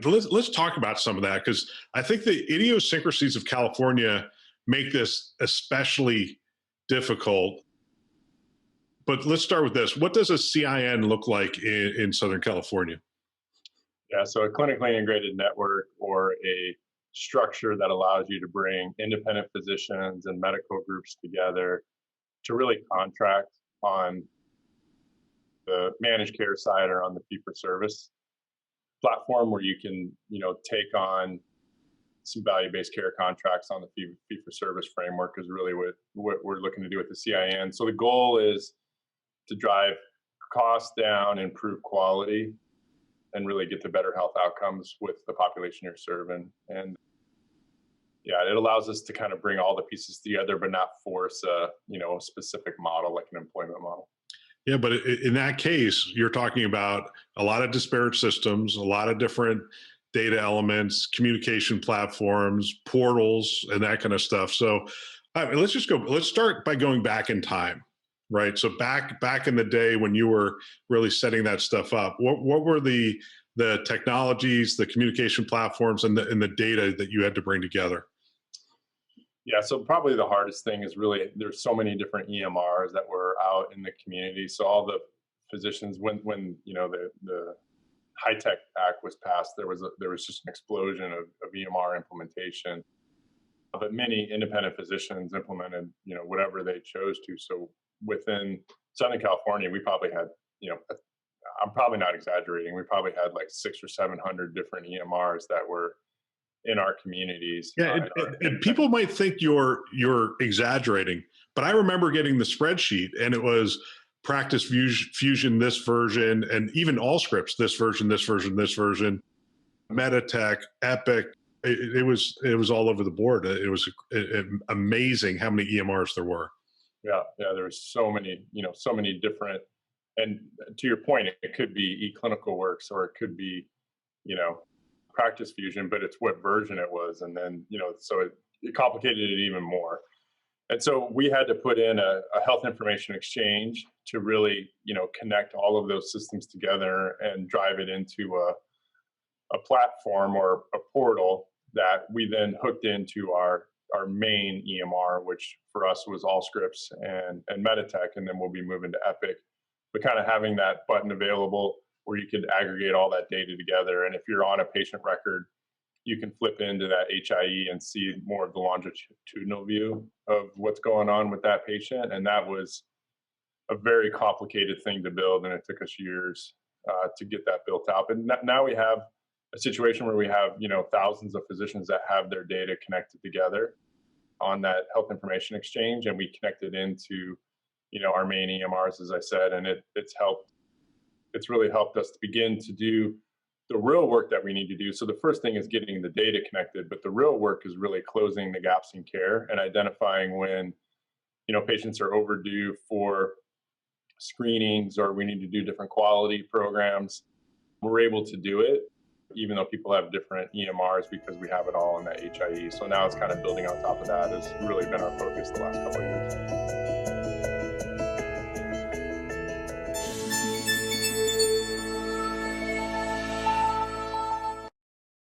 Let's talk about some of that, because I think the idiosyncrasies of California make this especially difficult. But let's start with this. What does a CIN look like in Southern California? Yeah, so a clinically integrated network, or a structure that allows you to bring independent physicians and medical groups together to really contract on the managed care side or on the fee for service platform, where you can, take on some value-based care contracts on the fee for service framework, is really what we're looking to do with the CIN. So the goal is to drive costs down, improve quality, and really get to better health outcomes with the population you're serving. And yeah, it allows us to kind of bring all the pieces together, but not force a specific model like an employment model. Yeah, but in that case, you're talking about a lot of disparate systems, a lot of different data elements, communication platforms, portals, and that kind of stuff. So let's just go. Let's start by going back in time, right? So back in the day when you were really setting that stuff up, what were the technologies, the communication platforms, and the data that you had to bring together? Yeah, so probably the hardest thing is really there's so many different EMRs that were out in the community. So all the physicians, when the High Tech Act was passed, there was just an explosion of EMR implementation. But many independent physicians implemented whatever they chose to. So within Southern California, we probably had I'm probably not exaggerating. We probably had like 600 or 700 different EMRs that were in our communities. Yeah, and people might think you're exaggerating, but I remember getting the spreadsheet, and it was Practice Fusion this version, and even Allscripts this version, this version, this version, Meditech, Epic. It was all over the board. It was amazing how many EMRs there were. Yeah, there was so many different. And to your point, it could be eClinicalWorks, or it could be, Practice Fusion, but it's what version it was. And then, so it complicated it even more. And so we had to put in a health information exchange to really, connect all of those systems together and drive it into a platform or a portal that we then hooked into our main EMR, which for us was Allscripts and Meditech, and then we'll be moving to Epic. But kind of having that button available where you could aggregate all that data together. And if you're on a patient record, you can flip into that HIE and see more of the longitudinal view of what's going on with that patient. And that was a very complicated thing to build, and it took us years to get that built out. But now we have a situation where we have thousands of physicians that have their data connected together on that health information exchange, and we connected into our main EMRs, as I said, and it's really helped us to begin to do the real work that we need to do. So the first thing is getting the data connected, but the real work is really closing the gaps in care and identifying when, patients are overdue for screenings, or we need to do different quality programs. We're able to do it, even though people have different EMRs, because we have it all in that HIE. So now it's kind of building on top of that has really been our focus the last couple of years.